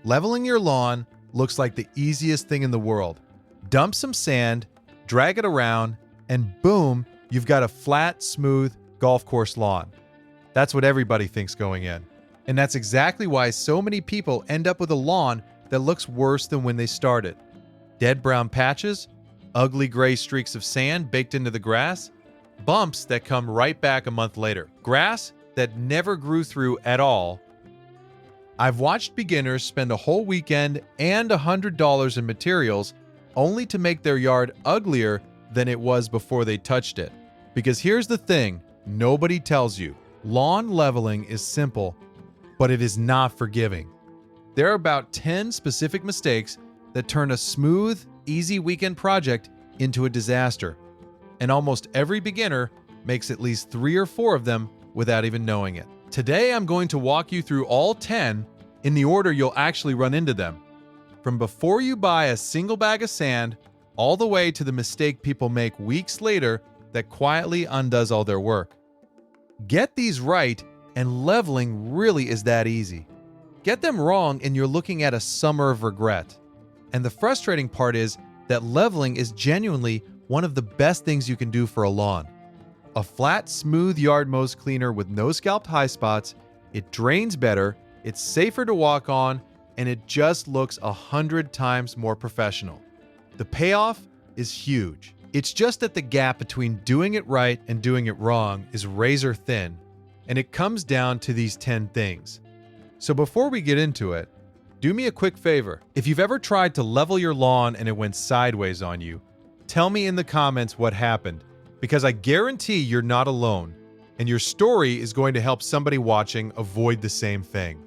Leveling your lawn looks like the easiest thing in the world. Dump some sand, drag it around, and boom, you've got a flat, smooth golf course lawn. That's what everybody thinks going in. And that's exactly why so many people end up with a lawn that looks worse than when they started. Dead brown patches, ugly gray streaks of sand baked into the grass, bumps that come right back a month later, grass that never grew through at all. I've watched beginners spend a whole weekend and $100 in materials only to make their yard uglier than it was before they touched it. Because here's the thing nobody tells you. Lawn leveling is simple, but it is not forgiving. There are about 10 specific mistakes that turn a smooth, easy weekend project into a disaster. And almost every beginner makes at least 3 or 4 of them without even knowing it. Today, I'm going to walk you through all 10 in the order you'll actually run into them. From before you buy a single bag of sand, all the way to the mistake people make weeks later that quietly undoes all their work. Get these right, and leveling really is that easy. Get them wrong, and you're looking at a summer of regret. And the frustrating part is that leveling is genuinely one of the best things you can do for a lawn. A flat, smooth yard mows cleaner with no scalped high spots, it drains better, it's safer to walk on, and it just looks 100 times more professional. The payoff is huge. It's just that the gap between doing it right and doing it wrong is razor thin, and it comes down to these 10 things. So before we get into it, do me a quick favor. If you've ever tried to level your lawn and it went sideways on you, tell me in the comments what happened, because I guarantee you're not alone, and your story is going to help somebody watching avoid the same thing.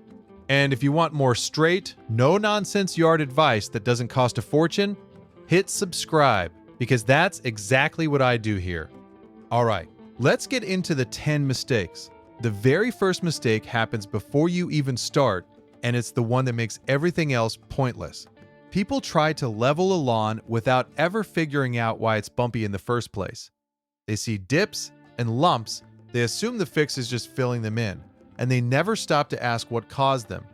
And if you want more straight, no-nonsense yard advice that doesn't cost a fortune, hit subscribe, because that's exactly what I do here. All right, let's get into the 10 mistakes. The very first mistake happens before you even start, and it's the one that makes everything else pointless. People try to level a lawn without ever figuring out why it's bumpy in the first place. They see dips and lumps, they assume the fix is just filling them in, and they never stop to ask what caused them.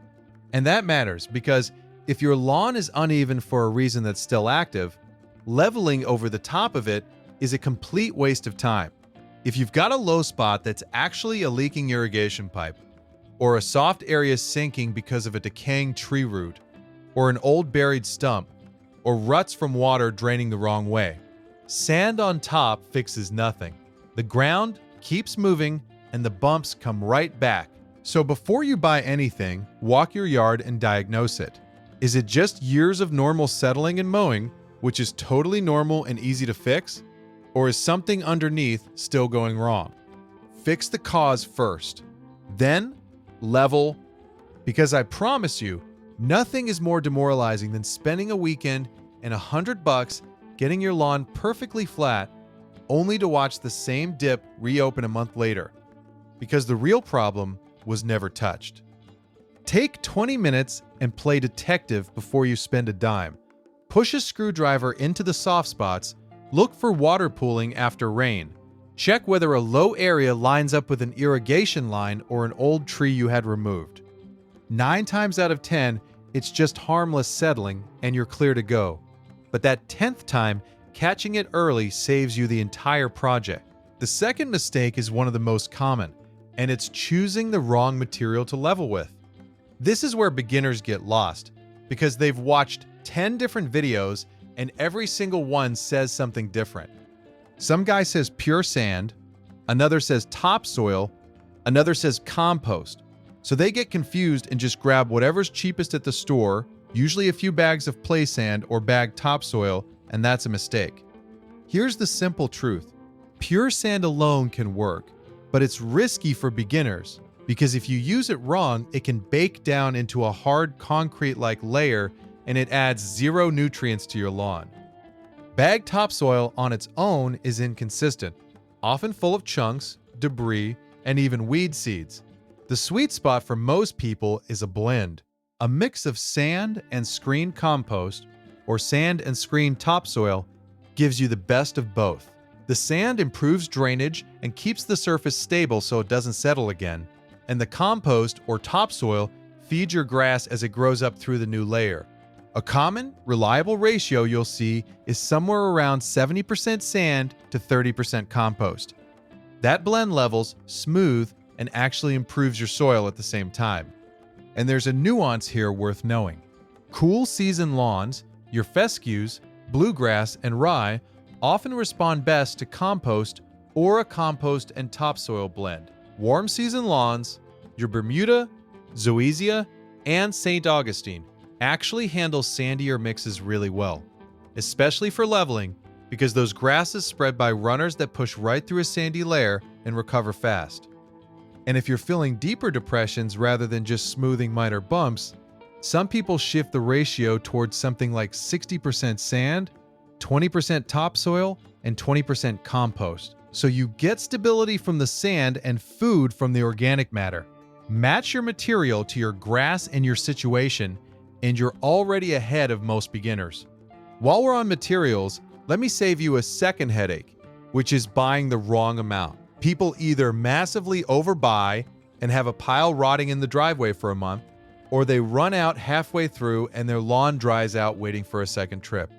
And that matters because if your lawn is uneven for a reason that's still active, leveling over the top of it is a complete waste of time. If you've got a low spot that's actually a leaking irrigation pipe, or a soft area sinking because of a decaying tree root, or an old buried stump, or ruts from water draining the wrong way, sand on top fixes nothing. The ground keeps moving and the bumps come right back. So before you buy anything, walk your yard and diagnose it. Is it just years of normal settling and mowing, which is totally normal and easy to fix? Or is something underneath still going wrong? Fix the cause first. Then, level. Because I promise you, nothing is more demoralizing than spending a weekend and $100 getting your lawn perfectly flat, only to watch the same dip reopen a month later. Because the real problem was never touched. Take 20 minutes and play detective before you spend a dime. Push a screwdriver into the soft spots, look for water pooling after rain. Check whether a low area lines up with an irrigation line or an old tree you had removed. 9 times out of 10, it's just harmless settling and you're clear to go. But that 10th time, catching it early saves you the entire project. The second mistake is one of the most common, and it's choosing the wrong material to level with. This is where beginners get lost, because they've watched 10 different videos and every single one says something different. Some guy says pure sand, another says topsoil, another says compost. So they get confused and just grab whatever's cheapest at the store, usually a few bags of play sand or bagged topsoil, and that's a mistake. Here's the simple truth. Pure sand alone can work, but it's risky for beginners because if you use it wrong, it can bake down into a hard concrete-like layer and it adds 0 nutrients to your lawn. Bagged topsoil on its own is inconsistent, often full of chunks, debris, and even weed seeds. The sweet spot for most people is a blend, a mix of sand and screened compost, or sand and screened topsoil, gives you the best of both. The sand improves drainage and keeps the surface stable so it doesn't settle again, and the compost or topsoil feed your grass as it grows up through the new layer. A common, reliable ratio you'll see is somewhere around 70% sand to 30% compost. That blend levels smooth and actually improves your soil at the same time. And there's a nuance here worth knowing. Cool season lawns, your fescues, bluegrass, and rye often respond best to compost or a compost and topsoil blend. Warm season lawns, your Bermuda, Zoysia, and St. Augustine actually handle sandier mixes really well, especially for leveling, because those grasses spread by runners that push right through a sandy layer and recover fast. And if you're feeling deeper depressions rather than just smoothing minor bumps, some people shift the ratio towards something like 60% sand, 20% topsoil, and 20% compost. So you get stability from the sand and food from the organic matter. Match your material to your grass and your situation, and you're already ahead of most beginners. While we're on materials, let me save you a second headache, which is buying the wrong amount. People either massively overbuy and have a pile rotting in the driveway for a month, or they run out halfway through and their lawn dries out waiting for a second trip.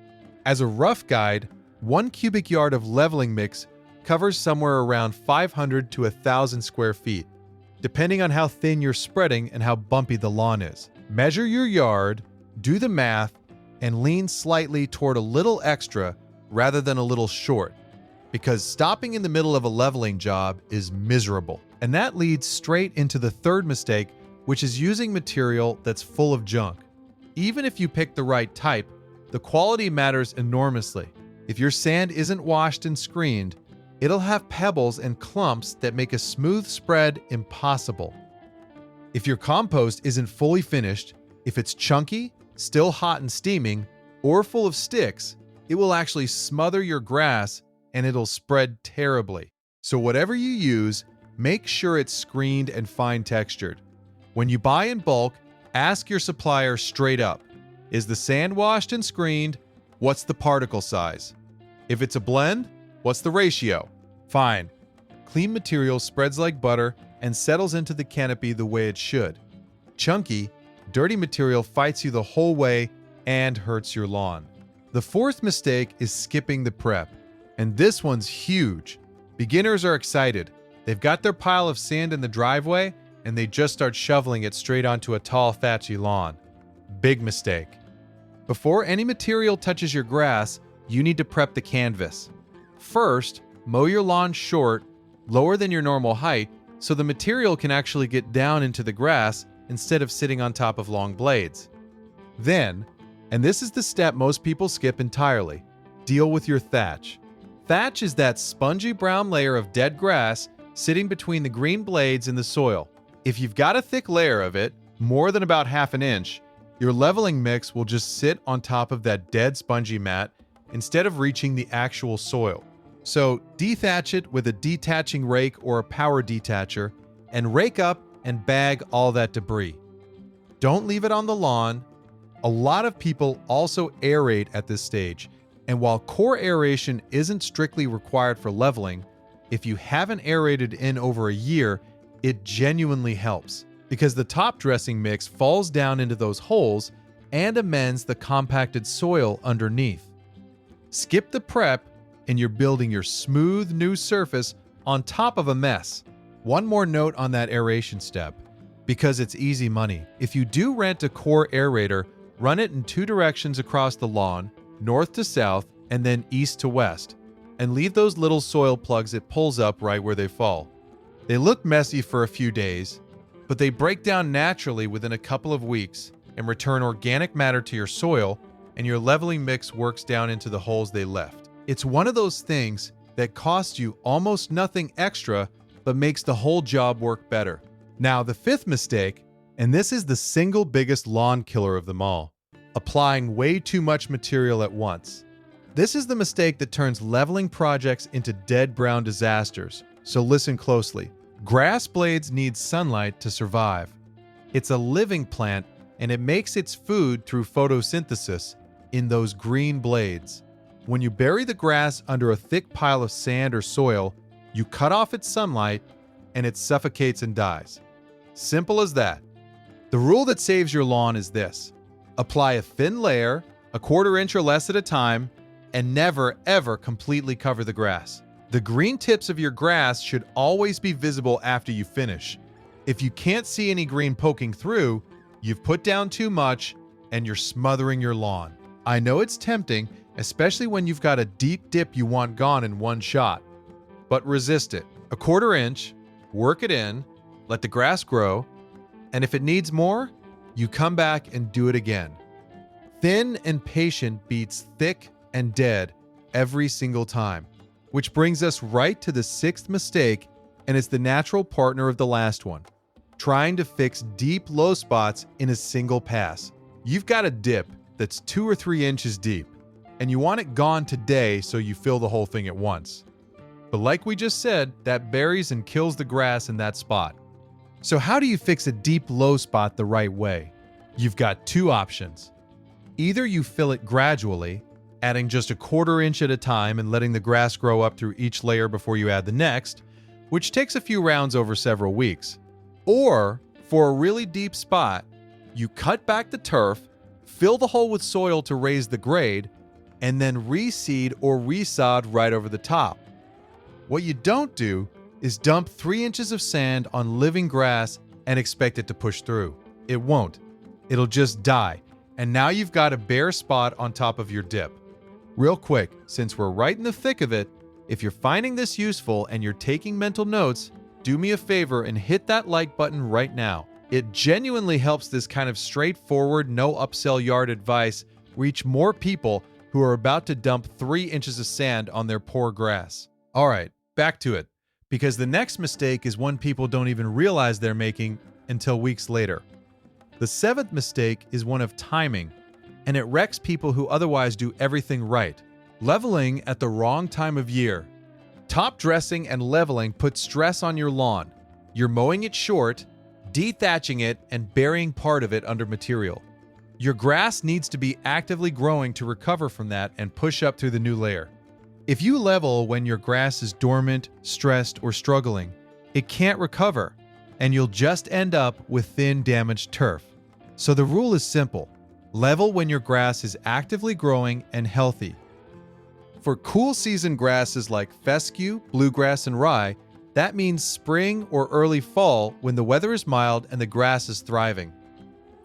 As a rough guide, 1 cubic yard of leveling mix covers somewhere around 500 to 1,000 square feet, depending on how thin you're spreading and how bumpy the lawn is. Measure your yard, do the math, and lean slightly toward a little extra rather than a little short, because stopping in the middle of a leveling job is miserable. And that leads straight into the third mistake, which is using material that's full of junk. Even if you pick the right type, the quality matters enormously. If your sand isn't washed and screened, it'll have pebbles and clumps that make a smooth spread impossible. If your compost isn't fully finished, if it's chunky, still hot and steaming, or full of sticks, it will actually smother your grass and it'll spread terribly. So whatever you use, make sure it's screened and fine textured. When you buy in bulk, ask your supplier straight up, is the sand washed and screened? What's the particle size? If it's a blend, what's the ratio? Fine. Clean material spreads like butter and settles into the canopy the way it should. Chunky, dirty material fights you the whole way and hurts your lawn. The fourth mistake is skipping the prep. And this one's huge. Beginners are excited. They've got their pile of sand in the driveway and they just start shoveling it straight onto a tall, thatchy lawn. Big mistake. Before any material touches your grass, you need to prep the canvas. First, mow your lawn short, lower than your normal height, so the material can actually get down into the grass instead of sitting on top of long blades. Then, and this is the step most people skip entirely, deal with your thatch. Thatch is that spongy brown layer of dead grass sitting between the green blades in the soil. If you've got a thick layer of it, more than about half an inch, your leveling mix will just sit on top of that dead spongy mat instead of reaching the actual soil. So dethatch it with a detaching rake or a power detacher and rake up and bag all that debris. Don't leave it on the lawn. A lot of people also aerate at this stage, and while core aeration isn't strictly required for leveling, if you haven't aerated in over a year, it genuinely helps because the top dressing mix falls down into those holes and amends the compacted soil underneath. Skip the prep and you're building your smooth new surface on top of a mess. One more note on that aeration step, because it's easy money. If you do rent a core aerator, run it in 2 directions across the lawn, north to south, and then east to west, and leave those little soil plugs it pulls up right where they fall. They look messy for a few days, but they break down naturally within a couple of weeks and return organic matter to your soil, and your leveling mix works down into the holes they left. It's one of those things that costs you almost nothing extra, but makes the whole job work better. Now, the fifth mistake, and this is the single biggest lawn killer of them all, applying way too much material at once. This is the mistake that turns leveling projects into dead brown disasters, so listen closely. Grass blades need sunlight to survive. It's a living plant, and it makes its food through photosynthesis in those green blades. When you bury the grass under a thick pile of sand or soil, you cut off its sunlight, and it suffocates and dies. Simple as that. The rule that saves your lawn is this: apply a thin layer, a quarter inch or less at a time, and never ever completely cover the grass. The green tips of your grass should always be visible after you finish. If you can't see any green poking through, you've put down too much and you're smothering your lawn. I know it's tempting, especially when you've got a deep dip you want gone in one shot. But resist it. A quarter inch, work it in, let the grass grow, and if it needs more, you come back and do it again. Thin and patient beats thick and dead every single time. Which brings us right to the sixth mistake, and it's the natural partner of the last one: trying to fix deep low spots in a single pass. You've got a dip that's 2 or 3 inches deep, and you want it gone today so you fill the whole thing at once. But like we just said, that buries and kills the grass in that spot. So how do you fix a deep low spot the right way? You've got 2 options. Either you fill it gradually, adding just a quarter inch at a time and letting the grass grow up through each layer before you add the next, which takes a few rounds over several weeks. Or, for a really deep spot, you cut back the turf, fill the hole with soil to raise the grade, and then reseed or resod right over the top. What you don't do is dump 3 inches of sand on living grass and expect it to push through. It won't. It'll just die, and now you've got a bare spot on top of your dip. Real quick, since we're right in the thick of it, if you're finding this useful and you're taking mental notes, do me a favor and hit that like button right now. It genuinely helps this kind of straightforward, no upsell yard advice reach more people who are about to dump 3 inches of sand on their poor grass. All right, back to it, because the next mistake is one people don't even realize they're making until weeks later. The 7th mistake is one of timing, and it wrecks people who otherwise do everything right. Leveling at the wrong time of year. Top dressing and leveling put stress on your lawn. You're mowing it short, dethatching it, and burying part of it under material. Your grass needs to be actively growing to recover from that and push up through the new layer. If you level when your grass is dormant, stressed, or struggling, it can't recover, and you'll just end up with thin, damaged turf. So the rule is simple: level when your grass is actively growing and healthy. For cool season grasses like fescue, bluegrass, and rye, that means spring or early fall when the weather is mild and the grass is thriving.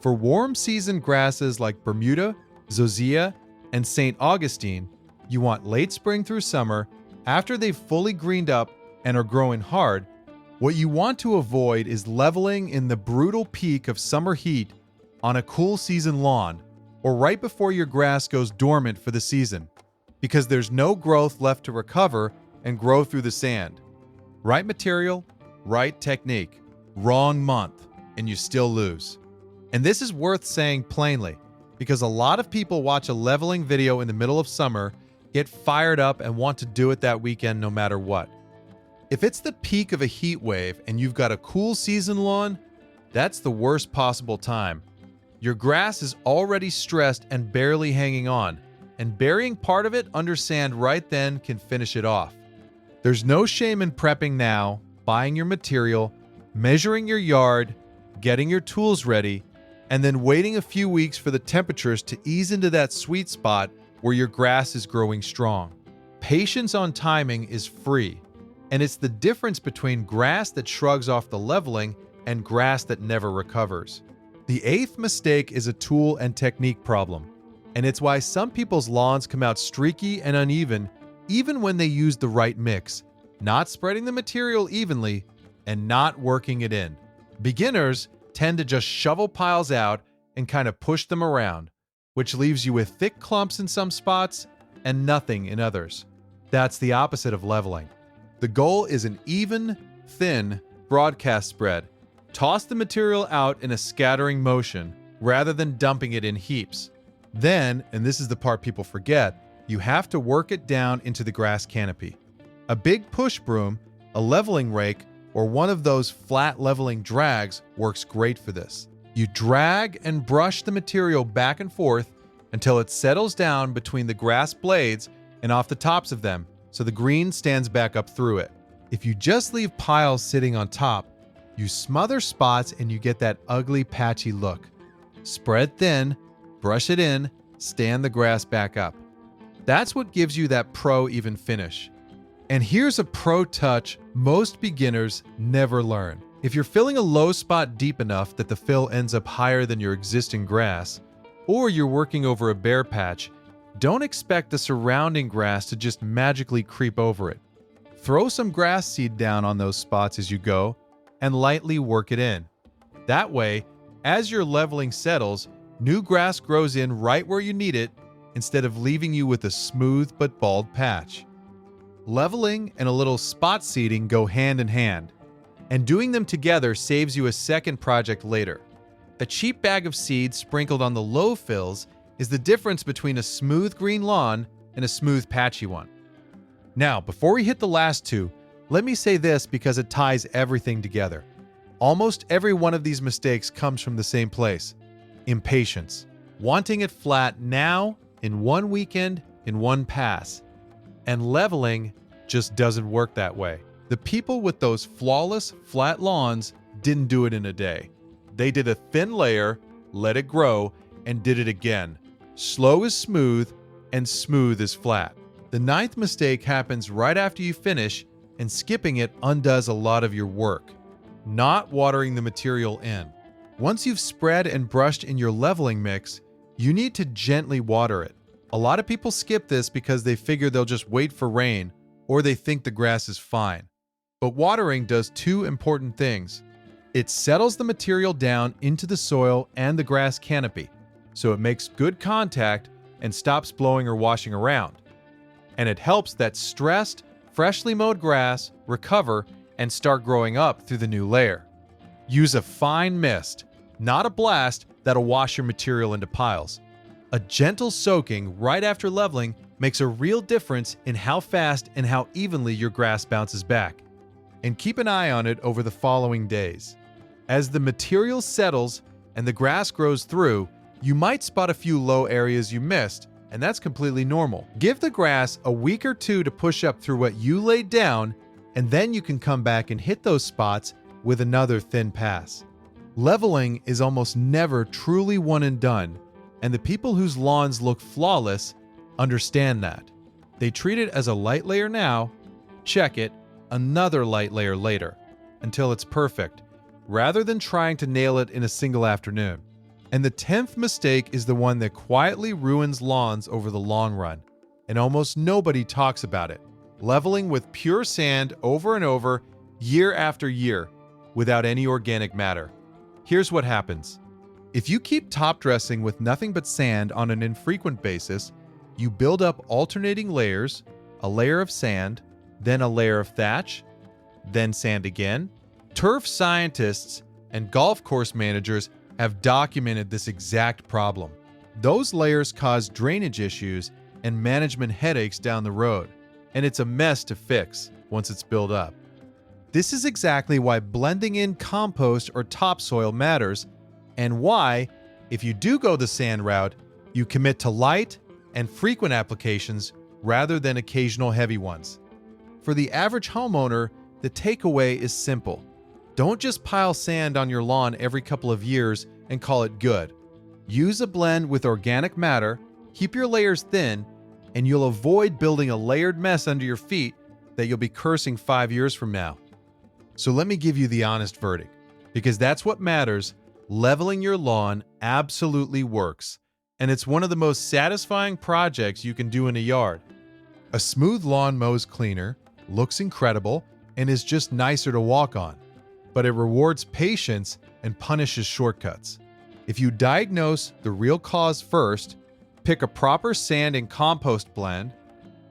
For warm season grasses like Bermuda, Zosia, and St. Augustine, you want late spring through summer after they've fully greened up and are growing hard. What you want to avoid is leveling in the brutal peak of summer heat on a cool season lawn, or right before your grass goes dormant for the season, because there's no growth left to recover and grow through the sand. Right material, right technique, wrong month, and you still lose. And this is worth saying plainly, because a lot of people watch a leveling video in the middle of summer, get fired up, and want to do it that weekend no matter what. If it's the peak of a heat wave and you've got a cool season lawn, that's the worst possible time. Your grass is already stressed and barely hanging on, and burying part of it under sand right then can finish it off. There's no shame in prepping now, buying your material, measuring your yard, getting your tools ready, and then waiting a few weeks for the temperatures to ease into that sweet spot where your grass is growing strong. Patience on timing is free, and it's the difference between grass that shrugs off the leveling and grass that never recovers. The 8th mistake is a tool and technique problem, and it's why some people's lawns come out streaky and uneven even when they use the right mix, not spreading the material evenly and not working it in. Beginners tend to just shovel piles out and kind of push them around, which leaves you with thick clumps in some spots and nothing in others. That's the opposite of leveling. The goal is an even, thin broadcast spread. Toss the material out in a scattering motion rather than dumping it in heaps. Then, and this is the part people forget, you have to work it down into the grass canopy. A big push broom, a leveling rake, or one of those flat leveling drags works great for this. You drag and brush the material back and forth until it settles down between the grass blades and off the tops of them, so the green stands back up through it. If you just leave piles sitting on top, You smother spots and you get that ugly, patchy look. Spread thin, brush it in, stand the grass back up. That's what gives you that pro even finish. And here's a pro touch most beginners never learn. If you're filling a low spot deep enough that the fill ends up higher than your existing grass, or you're working over a bare patch, don't expect the surrounding grass to just magically creep over it. Throw some grass seed down on those spots as you go and lightly work it in. That way, as your leveling settles, new grass grows in right where you need it instead of leaving you with a smooth but bald patch. Leveling and a little spot seeding go hand in hand, and doing them together saves you a second project later. A cheap bag of seeds sprinkled on the low fills is the difference between a smooth green lawn and a smooth patchy one. Now, before we hit the last two, let me say this because it ties everything together. Almost every one of these mistakes comes from the same place: impatience. Wanting it flat now, in one weekend, in one pass. And leveling just doesn't work that way. The people with those flawless, flat lawns didn't do it in a day. They did a thin layer, let it grow, and did it again. Slow is smooth, and smooth is flat. The ninth mistake happens right after you finish, and skipping it undoes a lot of your work. Not watering the material in. Once you've spread and brushed in your leveling mix, you need to gently water it. A lot of people skip this because they figure they'll just wait for rain, or they think the grass is fine. But watering does two important things. It settles the material down into the soil and the grass canopy, so it makes good contact and stops blowing or washing around. And it helps that stressed, freshly mowed grass recover and start growing up through the new layer. Use a fine mist, not a blast that'll wash your material into piles. A gentle soaking right after leveling makes a real difference in how fast and how evenly your grass bounces back. And keep an eye on it over the following days. As the material settles and the grass grows through, you might spot a few low areas you missed, and that's completely normal. Give the grass a week or two to push up through what you laid down, and then you can come back and hit those spots with another thin pass. Leveling is almost never truly one and done, and the people whose lawns look flawless understand that. They treat it as a light layer now, check it, another light layer later, until it's perfect, rather than trying to nail it in a single afternoon. And the 10th mistake is the one that quietly ruins lawns over the long run, and almost nobody talks about it: leveling with pure sand over and over, year after year, without any organic matter. Here's what happens. If you keep top dressing with nothing but sand on an infrequent basis, you build up alternating layers, a layer of sand, then a layer of thatch, then sand again. Turf scientists and golf course managers have documented this exact problem. Those layers cause drainage issues and management headaches down the road, and it's a mess to fix once it's built up. This is exactly why blending in compost or topsoil matters, and why, if you do go the sand route, you commit to light and frequent applications rather than occasional heavy ones. For the average homeowner, the takeaway is simple. Don't just pile sand on your lawn every couple of years and call it good. Use a blend with organic matter, keep your layers thin, and you'll avoid building a layered mess under your feet that you'll be cursing 5 years from now. So let me give you the honest verdict, because that's what matters. Leveling your lawn absolutely works, and it's one of the most satisfying projects you can do in a yard. A smooth lawn mows cleaner, looks incredible, and is just nicer to walk on, but it rewards patience and punishes shortcuts. If you diagnose the real cause first, pick a proper sand and compost blend,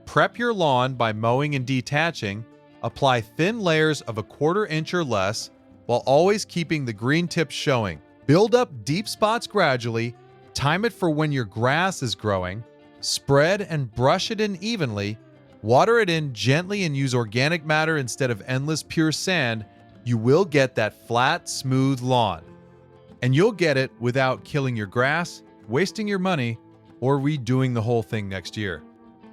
prep your lawn by mowing and detaching, apply thin layers of 1/4 inch or less, while always keeping the green tips showing. Build up deep spots gradually, time it for when your grass is growing, spread and brush it in evenly, water it in gently and use organic matter instead of endless pure sand. You will get that flat, smooth lawn. And you'll get it without killing your grass, wasting your money, or redoing the whole thing next year.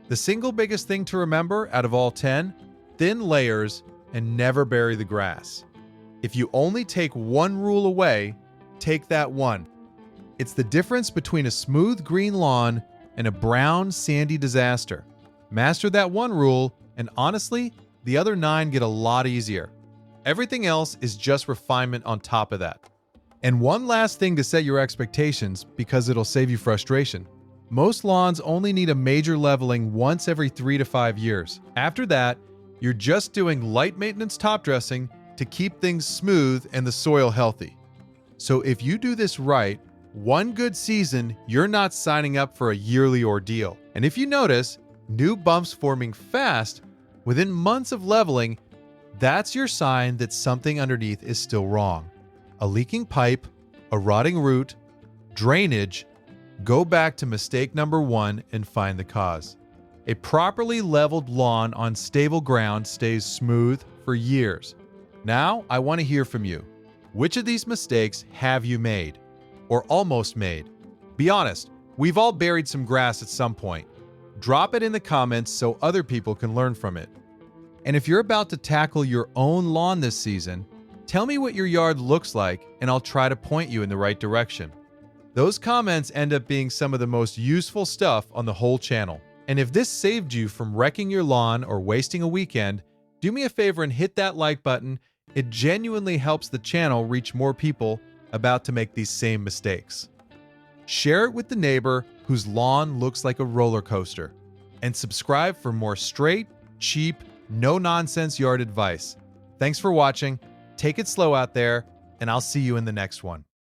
The single biggest thing to remember out of all 10, thin layers and never bury the grass. If you only take one rule away, take that one. It's the difference between a smooth green lawn and a brown, sandy disaster. Master that one rule, and honestly, the other 9 get a lot easier. Everything else is just refinement on top of that. And one last thing to set your expectations, because it'll save you frustration. Most lawns only need a major leveling once every 3 to 5 years. After that, you're just doing light maintenance top dressing to keep things smooth and the soil healthy. So if you do this right, one good season, you're not signing up for a yearly ordeal. And if you notice new bumps forming fast within months of leveling, that's your sign that something underneath is still wrong. A leaking pipe, a rotting root, drainage. Go back to mistake number 1 and find the cause. A properly leveled lawn on stable ground stays smooth for years. Now, I want to hear from you. Which of these mistakes have you made? Or almost made? Be honest, we've all buried some grass at some point. Drop it in the comments so other people can learn from it. And if you're about to tackle your own lawn this season, tell me what your yard looks like and I'll try to point you in the right direction. Those comments end up being some of the most useful stuff on the whole channel. And if this saved you from wrecking your lawn or wasting a weekend, do me a favor and hit that like button. It genuinely helps the channel reach more people about to make these same mistakes. Share it with the neighbor whose lawn looks like a roller coaster. And subscribe for more straight, cheap, no-nonsense yard advice. Thanks for watching. Take it slow out there, and I'll see you in the next one.